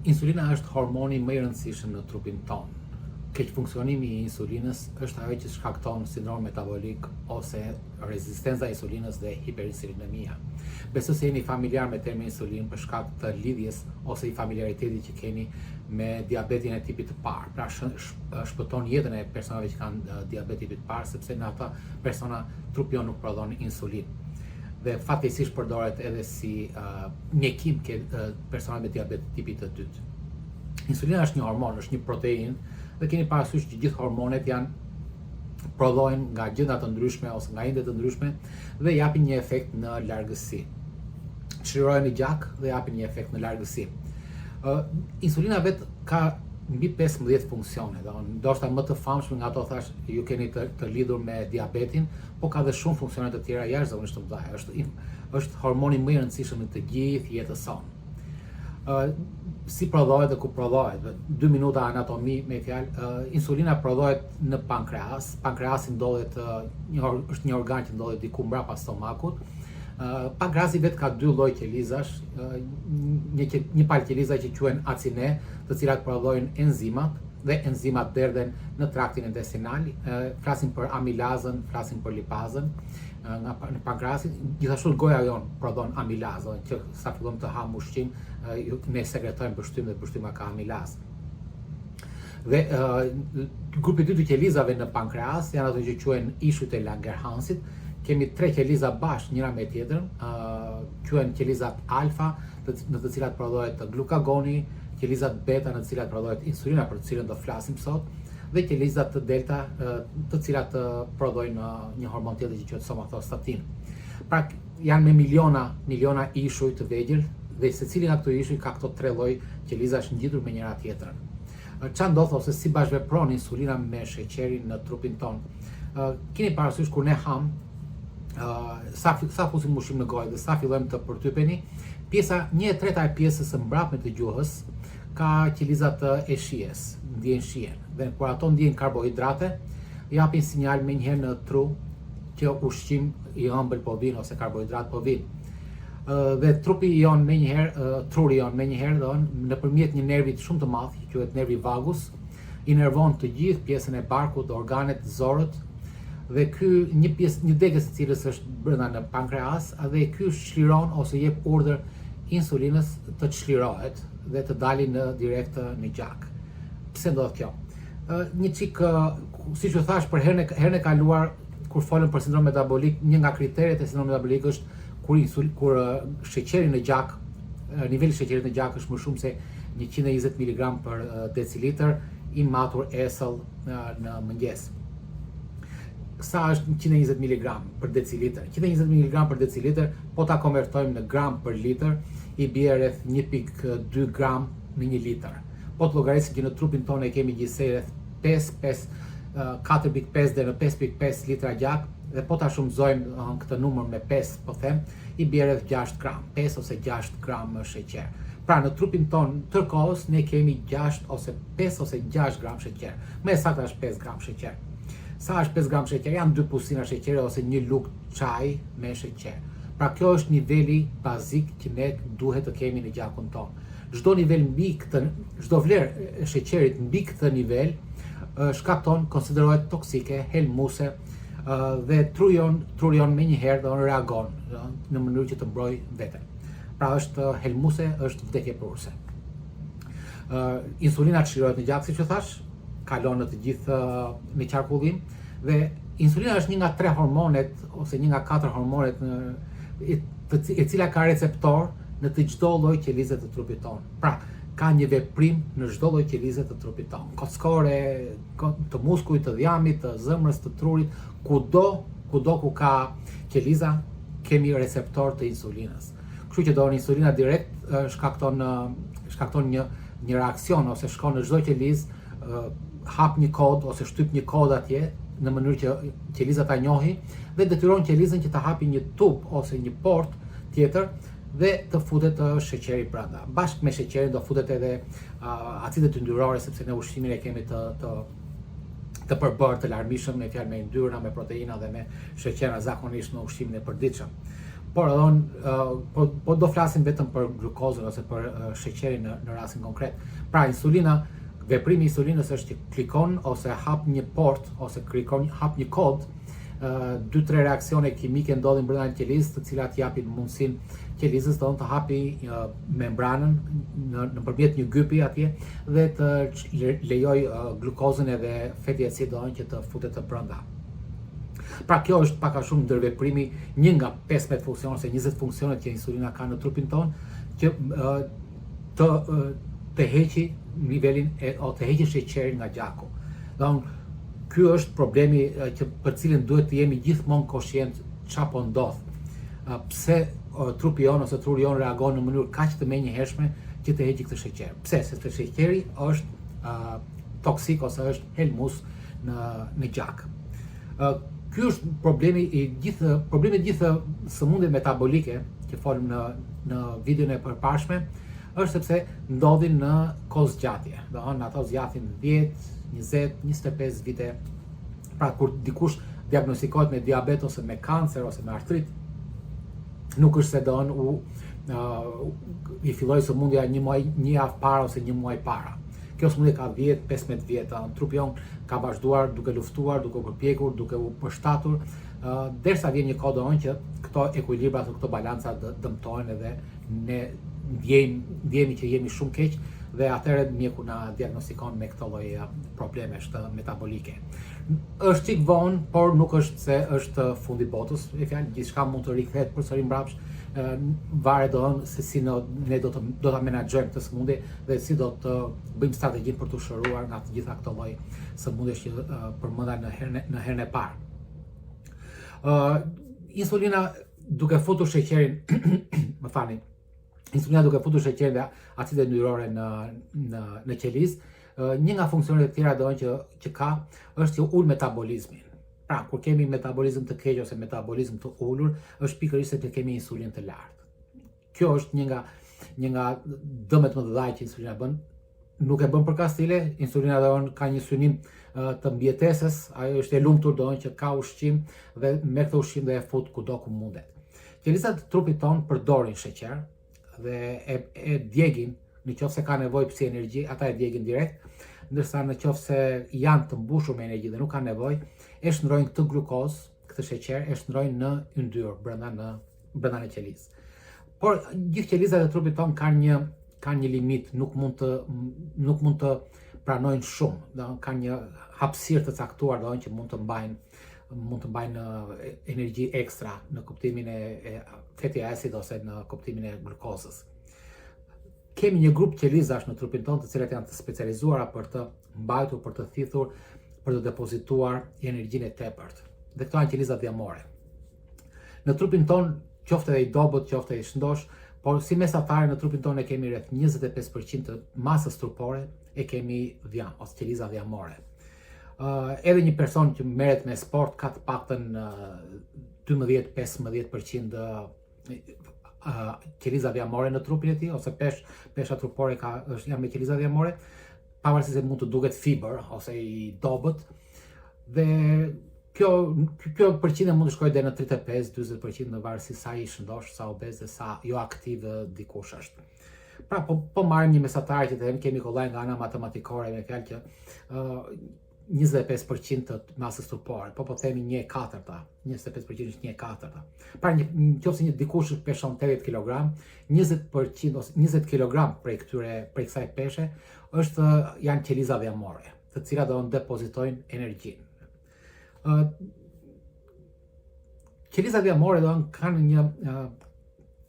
Insulina është hormoni më i rëndësishëm në trupin tonë. Keq funksionimi i insulinës është ajo që shkakton sindrom metabolik ose rezistenca e insulinës dhe hiperinsulinemia. Besoj se jeni familjar me termin insulin për shkak të lidhjes ose i familiaritetit që keni me diabetin e tipit të parë. Pra shpëton jetën e personave që kanë diabet tipit të parë, sepse në ata persona trupi jonë nuk prodhon insulin. Dhe fatkeqësisht përdoret edhe si mjekim ke personat me diabet tipit të dytë. Insulina është një hormon, është një protein, dhe keni parasysh që gjithë hormonet prodhohen nga gjëra të ndryshme ose nga ende të ndryshme dhe japin një efekt në largësi. Çlirohen në gjak dhe japin një efekt në largësi. Insulina vet ka mbi 15 funksione, ndoshta më të famshme nga ato thash ju keni të lidhur me diabetin, po ka dhe shumë funksione të tjera jashtëzakonisht të mëdha. Është hormoni më i rëndësishëm në të gjithë jetës sonë. Si prodhohet dhe ku prodhohet? 2 minuta anatomi me fjalë. Insulina prodhohet në pankreas. Pankreasi është një organ që ndodhet diku mbrapa stomakut. Pankreasi vet ka 2 lloj qelizash, një palë qeliza që quhen acine, të cilat prodhojnë enzimat dhe enzimat derdhen në traktin intestinal. Flasim për amilazën, flasim për lipazën në pankreasin. Gjithashtu goja jonë prodhon amilazën, që sa fillon të ham ushqim, ne sekretojmë pështym dhe pështyma ka amilazë. Dhe grupi 2 të qelizave në pankreas janë ato që quhen ishujt e Langerhansit. Kemi 3 qeliza bashkë njëra me tjetrën, quhen qelizat alfa, në të cilat prodhohet glukagoni, qelizat beta në të cilat prodhohet insulina, për të cilën do flasim sot, dhe qelizat delta, të cilat prodhojnë një hormon tjetër që quhet somatostatin. Pra janë me miliona ishuj të vegjël dhe secili nga këto ishuj ka këto 3 lloj qelizash ngjitur me njëra tjetrën. Çfarë ndodh ose si bashkëvepron insulina me sheqerin në trupin tonë? Keni parasysh kur ne ham sa fusim ushqim në gojë dhe sa fillojmë të përtypeni, pjesa 1/3 e pjesës së mbrapsme të gjuhës ka qelizat e shijes, ndjen shijen. Dhe kur ato ndjejnë karbohidrate, japin sinjal menjëherë në tru që ushqim i ëmbël po vin ose karbohidrat po vin. Dhe trupi jon truri jon menjëherë nëpërmjet një nervi shumë të madh, që quhet nervi vagus, inervon të gjithë pjesën e barkut, organet, zorët, dhe ky një degës e cilës është brenda në pankreas, dhe ky çliron ose jep urdhër insulinës të çlirohet dhe të dalin direkt në gjak. Pse ndodh kjo? Një çik, siç u thash për herën e kaluar kur folëm për sindrom metabolik, një nga kriteret e sindromit metabolik është kur sheqeri në gjak, niveli i sheqerit në gjak është më shumë se 120 mg për decilitër i matur esëll në mëngjes. Sa është 120 mg për decilitër? 120 mg për decilitër, po ta konvertojmë në gram për litër, i bie rreth 1.2 gram në 1 litër. Po të llogarisim që në trupin tonë e kemi gjithsej rreth 4.5 deri në 5.5 litra gjak, dhe po ta shumëzojmë këtë numër me 5, po them, i bie rreth 6 gram, 5 ose 6 gram sheqer. Pra në trupin tonë tërkohës ne kemi 6 ose 5 ose 6 gram sheqer. Më saktë është 5 gram sheqer. Sa është 5 gram sheqer? Janë 2 pusina sheqeri ose një lugë çaj me sheqer. Pra kjo është niveli bazik që ne duhet të kemi në gjakun tonë. Çdo vlerë e sheqerit mbi këtë nivel shkakton, konsiderohet toksike, helmuse, dhe trurion menjëherë dhe reagon në mënyrë që të mbrojë veten. Pra është helmuse, është vdekjeprurse. Insulina çlirohet në gjak, siç u thash, kalon në të gjithë në qarkullim, dhe insulina është një nga 3 hormonet ose një nga 4 hormonet e cila ka receptor në të çdo lloj qelize të trupit tonë. Pra ka një veprim në çdo lloj qelize të trupit tonë, kockore, të muskujt, të dhjamit, të zemrës, të trurit, kudo ku ka qeliza kemi receptor të insulinës. Kështu që insulina direkt shkakton një reakcion ose shkon në çdo qelizë, hap një kod ose shtyp një kod atje në mënyrë që qeliza ta njohi dhe detyron qelizën që ta hapi një tub ose një port tjetër dhe të futet sheqeri brenda. Bashkë me sheqerin do futet edhe acidet yndyrore, sepse ne ushqimin e kemi të përbërë të larmishëm, me fjalë me yndyrna, me proteina dhe me sheqera zakonisht në ushqimin e përditshëm. por po do flasim vetëm për glukozën ose për sheqerin në rastin konkret. Pra insulina, veprimi i insulinës është që klikon ose hap një port ose hap një kod, 2-3 reaksione kimike ndodhin brenda qelizës, të cilat japin mundësinë qelizës të hapi membranën nëpërmjet një gypi atje dhe të lejoj glukozën edhe feti acid që të futet të brenda. Pra kjo është pak a shumë ndërveprimi një nga 15 funksione ose 20 funksione që insulina ka në trupin ton, që të heqi nivelin të heqi sheqerin nga gjaku. Ky është problemi për cilin duhet të jemi gjithmonë koshient çfarë po ndodh. Pse trupi jon ose truri jon reagon në mënyrë kaq të menjëhershme që të heqi këtë sheqer. Pse? Sepse sheqeri është toksik ose është helmus në gjak. Ky është problemi i gjithë sëmundjeve metabolike që folëm në videon e përparshme, është sepse ndodhin në kozgjatje. Ato zgjatin 10, 20, 25 vite. Pra kur dikush diagnostikohet me diabet ose me kancer ose me artrit, nuk është se i filloi sëmundja një javë para ose një muaj para. Kjo sëmundje ka 10-15 vjet, trupi jon ka vazhduar duke luftuar, duke përpjekur, duke u përshtatur, derisa vjen një kohë që këto ekuilibra, këto balanca dëmtohen edhe ne ndjehemi që jemi shumë keq dhe atëherë mjeku na diagnostikon me këto lloj problemesh metabolike. Është çik vonë, por nuk është se është fundi botës, me fjalë gjithçka mund të rikthehet përsëri mbrapsht, varet se si ne do ta menaxhojmë këtë sëmundje dhe si do të bëjmë strategjinë për të shëruar nga të gjitha këto lloj sëmundjesh që përmenda në herën e parë. Insulina duke futur sheqerin, insulina duke futur sheqerin dhe acidet yndyrore në qelizë, një nga funksionet e tjera që ka është që ul metabolizmin. Pra, kur kemi metabolizëm të keq ose metabolizëm të ulur, është pikërisht sepse kemi insulinë të lartë. Kjo është një nga dëmet më të mëdha që insulina bën. Nuk e bën për kastile, insulina ka një synim të mbjetesës, ajo është e lumtur që ka ushqim dhe me këtë ushqim dhe e fut kudo ku mundet. Qelizat e trupit ton përdorin sheqer dhe e djegin, nëse ka nevojë si energji, ata e djegin direkt, ndërsa nëse janë të mbushur me energji dhe nuk kanë nevojë, e shndrojnë këtë glukozë, këtë sheqer, e shndrojnë në yndyrë brenda në qelizë. Por gjithë qelizat e trupit ton kanë një limit, nuk mund të pranojnë shumë, kanë një hapësirë të caktuar që mund të mbajnë energji ekstra në kuptimin e feti acid ose në kuptimin e glukozës. Kemi një grup qelizash në trupin ton, të cilat janë të specializuara për të mbajtur, për të thithur, për të depozituar energjinë e tepërt. Dhe këto janë qelizat dhjamore. Në trupin ton, qoftë edhe i dobët, qoftë edhe i shëndosh, por si mesatare në trupin ton e kemi rreth 25% të masës trupore e kemi dhjam, ose qeliza dhjamore. Edhe një person që merret me sport ka të paktën 12-15% qeliza dhjamore në trupin e tij, ose pesha trupore janë me qeliza dhjamore, pavarësisht se mund të duket fiber ose i dobët. Dhe kjo përqindje mund të shkojë deri në 35-40% në varësi sa i shëndosh, sa obez dhe sa jo aktiv dikush është. Pra po marrim një mesatar që të kemi kollaj nga ana matematikore, me fjalë që 25% të masës trupore, po themi 1/4, 25% është 1/4. Pra nëse një dikush peshon 80 kg, 20% ose 20 kg prej kësaj peshe janë qeliza dhjamore, të cilat do depozitojnë energjinë. Qelizat dhjamore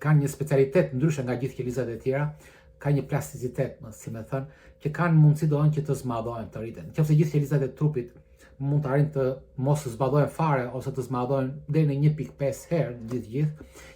kanë një specialitet ndryshe nga gjithë qelizat e tjera, ka një plasticitet, si me thënë, që kanë mundësi që të zmadhohen, të rriten. Nëse gjithë qelizat e trupit mund të arrijnë të mos zmadhohen fare ose të zmadhohen deri në 1.5 herë gjithë,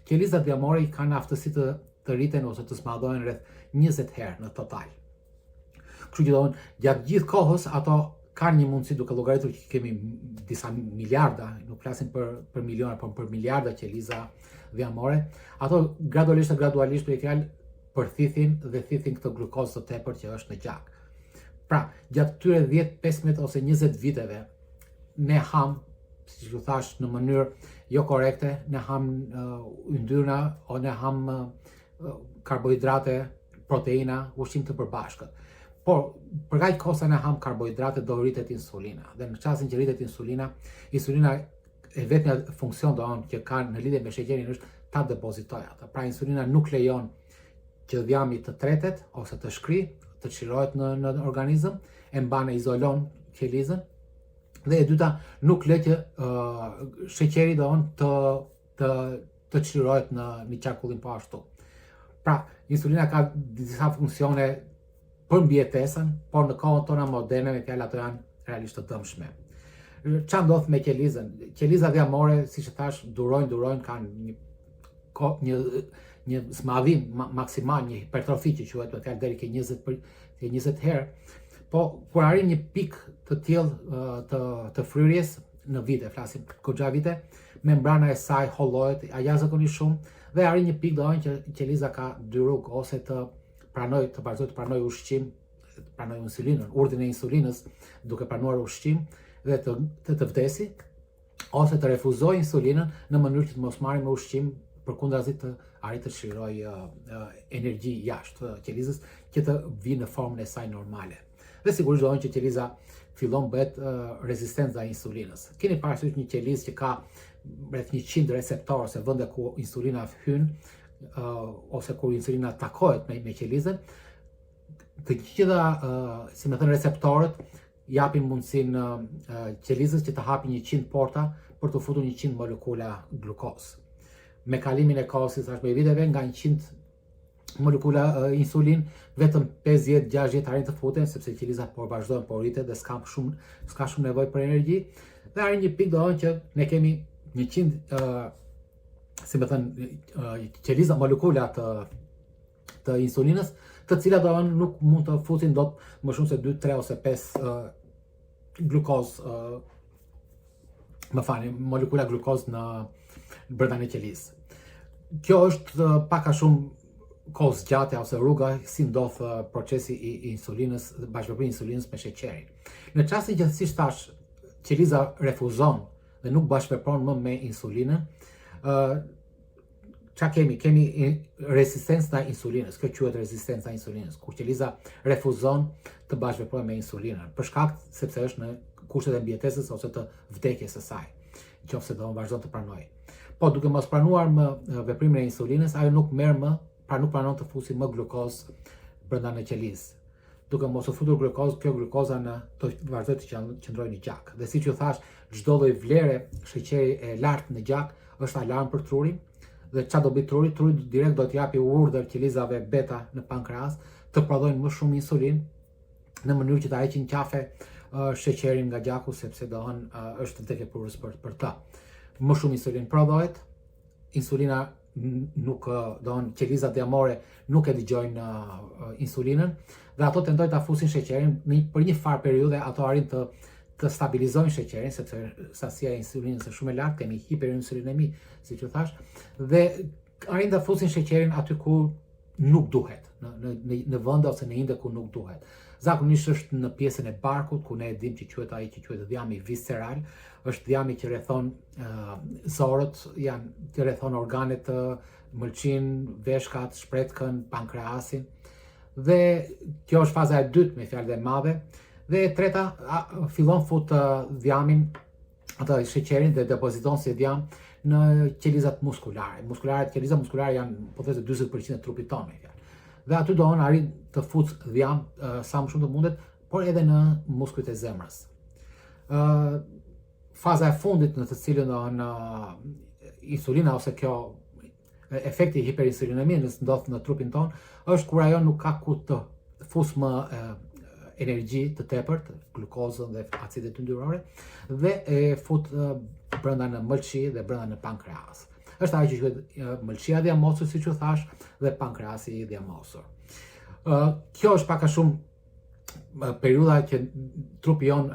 qelizat dhjamore kanë aftësi të rriten ose të zmadhohen rreth 20 herë në total. Kështu që gjatë gjithë kohës ato kanë një mundësi, duke llogaritur që kemi disa miliarda, nuk flasim për miliona, por për miliarda qeliza dhjamore, ato gradualisht për fjalë përthithin dhe thithin këtë glukozë të tepërt që është në gjak. Pra, gjatë këtyre 10, 15 ose 20 viteve, ne ham siç u thash, në mënyrë jo korrekte, ne ham yndyrna o ne ham karbohidrate, proteina, ushqim të përbashkët. Por për kaq kohë sa ne ham karbohidrate do rritet insulina. Dhe në çastin që rritet insulina e vetmja funksion që ka në lidhje me sheqerin është ta depozitojë atë. Pra insulina nuk lejon që dhjami të tretet ose të shkrijë, të çlirohet në organizëm, e mban e izolon qelizën. Dhe e dyta, nuk le që sheqeri të çlirohet në qarkullim po ashtu. Pra, insulina ka disa funksione për mbijetesën, por në kohën tona moderne me fjalë ato janë realisht të dëmshme. Çfarë ndodh me qelizën? Qeliza dhjamore, siç e thash, durojnë, kanë një smadhim maksimal, një hipertrofi që quhet me fjalë deri ke 20 herë. Po kur arrin një pikë të tillë të fryrjes në vite, flasim goxha vite, membrana e saj hollohet jashtëzakonisht shumë dhe arrin një pikë që qeliza ka dy rrugë, ose të vazhdojë të pranojë ushqim, të pranojë insulinën, urdhrin e insulinës duke pranuar ushqim dhe të vdesi, ose të refuzojë insulinën në mënyrë që të mos marrë me ushqim përkundrazi të arrijë të çlirojë energji jashtë qelizës që të vijë në formën e saj normale. Dhe sigurisht do që qeliza fillon bëhet rezistent ndaj insulinës. Keni parasysh një qelizë që ka rreth 100 receptorë, ose vende ku insulina hyn, ose kur insulina takohet me qelizën, të gjitha, si më thënë, receptorët japin mundësinë qelizës që të hapi 100 porta për të futur 100 molekula glukozë. Me kalimin e kohës, si thash, me viteve, nga 100 molekula insulin, vetëm 50-60 arrin të futen, sepse qeliza vazhdojnë po rritet dhe s'ka shumë nevojë për energji, dhe arrin një pikë që ne kemi 100 si më thënë, qeliza molekula të insulinës, të cilat nuk mund të futin dot më shumë se 2, 3 ose 5 glukozë, molekula glukozë në brenda në qelizë. Kjo është pak a shumë kohë zgjatja ose rruga si ndodh procesi i insulinës, bashkëpunimi i insulinës me sheqerin. Në çastin që, siç thash, qeliza refuzon dhe nuk bashkëpron më me insulinën, çfarë kemi? Kemi rezistencë ndaj insulinës. Kjo quhet rezistencë ndaj insulinës, kur qeliza refuzon të bashkëveprojë me insulinën, për shkak sepse është në kushtet e mbijetesës ose të vdekjes së saj, nëse do vazhdon të pranojë. Po duke mos pranuar më veprimin e insulinës, ajo nuk pranon të fusi më glukozë brenda në qelizë. Duke mos u futur glukozë, kjo glukoza do vazhdoj të qëndrojë në gjak. Dhe siç ju thash, çdo lloj vlere sheqeri e lartë në gjak është alarm për trurin. Dhe çfarë do bëj truri? Truri direkt do t'japi urdhër qelizave beta në pankreas të prodhojnë më shumë insulin në mënyrë që ta heqin qafe sheqerin nga gjaku, sepse është vdekje purës për ta. Më shumë insulin prodhohet, insulina qelizat dhjamore nuk e dëgjojnë insulinën dhe ato tentojnë ta fusin sheqerin për një farë periudhe, ato arrin të stabilizojnë sheqerin, sepse sasia e insulinës është shumë e lartë, kemi hiperinsulinemi, siç u thash, dhe arrin të fusin sheqerin aty ku nuk duhet, në vende ose në inde ku nuk duhet. Zakonisht është në pjesën e barkut, ku ne e dim që quhet ai që quhet dhjami visceral, është dhjami që rrethon zorët, që rrethon organet, mëlçin, veshkat, shpretkën, pankreasin. Dhe kjo është faza e dytë, me fjalë e madhe. Dhe e treta, fillon fut dhjamin, atë sheqerin, dhe depoziton si dhjam në qelizat muskulare. Qelizat muskulare janë pothuajse 40% e trupit tonë, me fjalë. Dhe aty do arrin të fut dhjam sa më shumë të mundet, por edhe në muskujt e zemrës. Faza e fundit në të cilën insulina ose kjo efekti hiperinsulinemijës ndodh në trupin ton, është kur ajo nuk ka ku të fus më energji të tepërt, glukozën dhe acidet yndyrore, dhe e fut brenda në mëlçi dhe brenda në pankreas. Është ajo që quhet mëlçia dhjamosur, siç u thash, dhe pankreasi i dhjamosur. Kjo është pak a shumë periudha që trupi jon,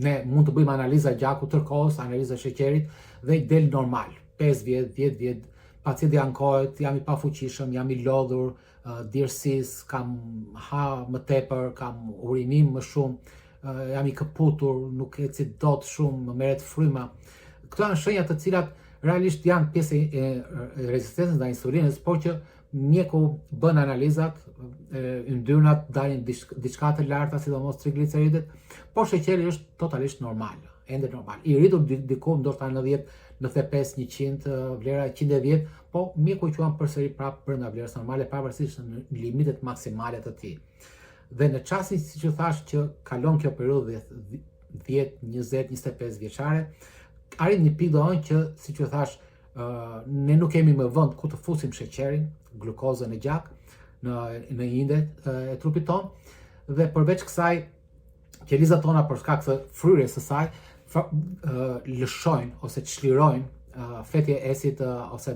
ne mund të bëjmë analiza gjakut tërkohës, analiza sheqerit, dhe i del normal. 5 vjet, 10 vjet, pacienti ankohet, jam i pafuqishëm, jam i lodhur, dirësis, kam ha më tepër, kam urinim më shumë, jam i këputur, nuk eci dot shumë, më merret fryma. Këto janë shenja të cilat realisht janë pjesë e rezistencës ndaj insulinës, por që mjeku bën analizat, yndyrnat dalin diçka të larta, sidomos trigliceridet, por sheqeri është totalisht normal, ende normal. I rritur diku ndoshta 90, 95, 100, vlera 110, po mjeku i quan përsëri prapë brenda vlerës normale, pavarësisht në limitet maksimale të tij. Dhe në çastin, siç u thash, që kalon kjo periudhë 10, 20, 25 vjeçare, arrin një pikë doon që, siç u thash, ne nuk kemi më vend ku të fusim sheqerin, glukozën e gjak në indet e trupit ton, dhe përveç kësaj qelizat tona për shkak të fryrjes së saj lëshojnë ose çlirojnë fatty acid ose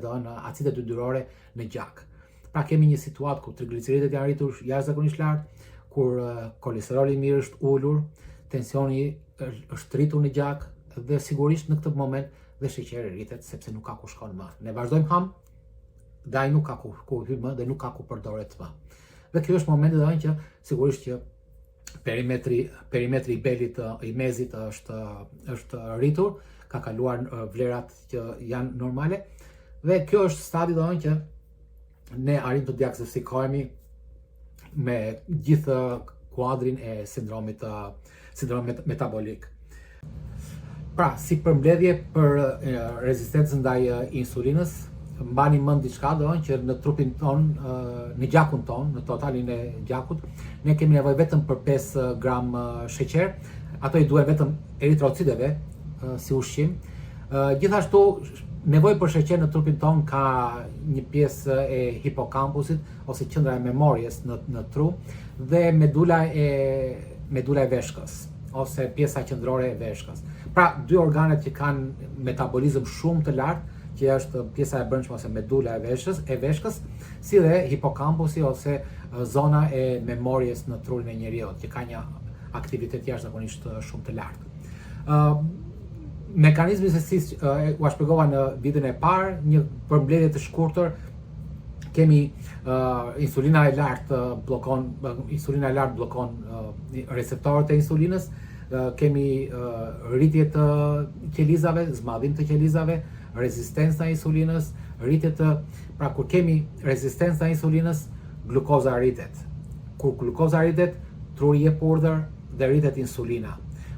acidet yndyrore në gjak. Pra kemi një situatë ku trigliceridet janë rritur jashtëzakonisht lart, kur kolesteroli i mirë është ulur, tensioni është rritur në gjak, dhe sigurisht në këtë moment dhe sheqeri rritet sepse nuk ka ku shkon më. Ne vazhdojmë ham, dhe ai nuk ka ku hyj më dhe nuk ka ku përdoret më. Dhe kjo është momenti dhe që sigurisht që perimetri i belit i mezit është rritur, ka kaluar vlerat që janë normale, dhe kjo është stadi dhe që ne arrim të diagnostikojmë me gjithë kuadrin e sindromit metabolik. Pra, si përmbledhje për rezistencën ndaj insulinës, mbani mend diçka që në trupin ton, në gjakun ton, në totalin e gjakut, ne kemi nevojë vetëm për 5 gram sheqer, ato i duhen vetëm eritrocideve si ushqim. Gjithashtu, nevojë për sheqer në trupin ton ka një pjesë e hipokampusit ose qendra e memorjes në tru, dhe medula e veshkës ose pjesa qendrore e veshkës. Pra, dy organet që kanë metabolizëm shumë të lartë, që është pjesa e brendshme ose medula e veshkës, si dhe hipokampusi ose zona e memorjes në trurin e njeriut, që ka një aktivitet jashtëzakonisht shumë të lartë. Mekanizmi se si u shpjegova në videon e parë, një përmbledhje të shkurtër, kemi insulina e lartë bllokon receptorët e insulinës, kemi rritje të qelizave, zmadhim të qelizave, rezistenca e insulinës, pra kur kemi rezistenca e insulinës, glukoza rritet. Kur glukoza rritet, truri jep urdhër dhe rritet insulina.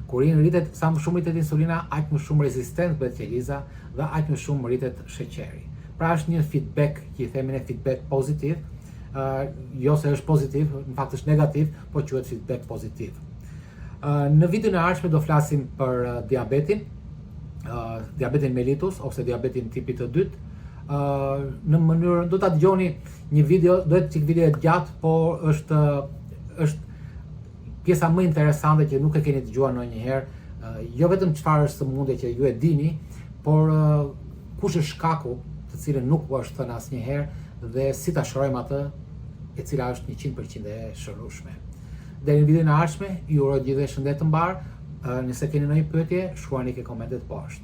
Kur rritet, sa më shumë rritet insulina, aq më shumë rezistencë bëhet qeliza dhe aq më shumë rritet sheqeri. Pra është një feedback, që i themi ne feedback pozitiv, jo se është pozitiv, në fakt është negativ, po quhet feedback pozitiv. Në videon e ardhshme do flasim për diabetin mellitus ose diabetin tipit të dytë. Në mënyrë do ta dëgjoni një video, do të çik video e gjatë, por është pjesa më interesante që nuk e keni dëgjuar ndonjëherë, jo vetëm çfarë është sëmundja që ju e dini, por kush është shkaku, të cilën nuk u është thënë asnjëherë, dhe si ta shohim atë, e cila është 100% e shërueshme. Deri në videon e ardhshme, ju uroj gjithë shëndet të mbar. Nëse keni ndonjë pyetje, shkruani ke komentet poshtë.